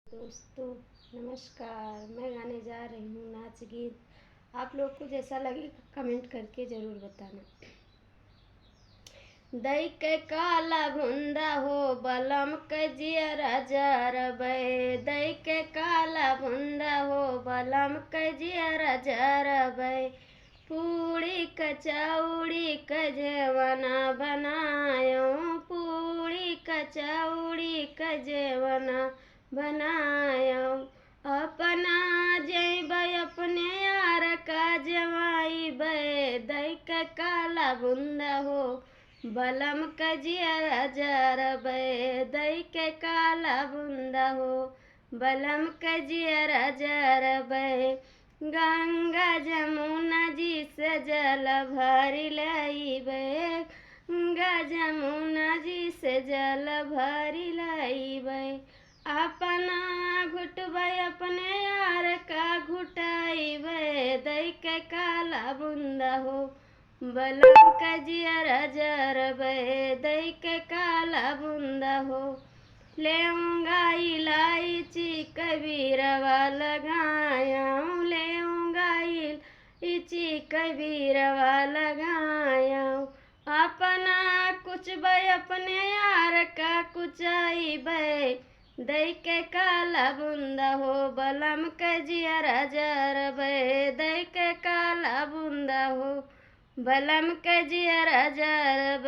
दोस्तों नमस्कार। मैं गाने जा रही हूँ नाच गीत। आप लोग को जैसा लगे कमेंट करके ज़रूर बताना। दई के काला भुंदा हो बलम के जियरा जरबै, दई के काला भुंदा हो बलम के जियरा जरबै। पूड़ी कचौड़ी के जेवना बनायो, पूड़ी कचौड़ी के जेवना बनायो। अपना जैबै अपने यार का जवाइबै, दई के काला बुंदा हो बलम के जियरा जरबै, दई के काला बुंदा हो बलम के जियरा जरबै। गंगा जमुना जी से जल भरी लइबै, गंगा जमुना जी से जल भरी लइबै। अपना घुटबै अपने यार का घुटाइबै, दई के काला बुंदा हो बलम के जियरा जरबै, दई के काला बुंदा हो। लेऊंगा इलायची कबीरवा लगायाऊँ, लेऊंगा इलायची कबीरवा लगायाऊँ। अपना कुचबै अपने यार का कुचाइबै, दई के काला बुंदा हो बलम के जियरा जरबै, दई के काला बुंदा हो बलम के जियरा जरबै।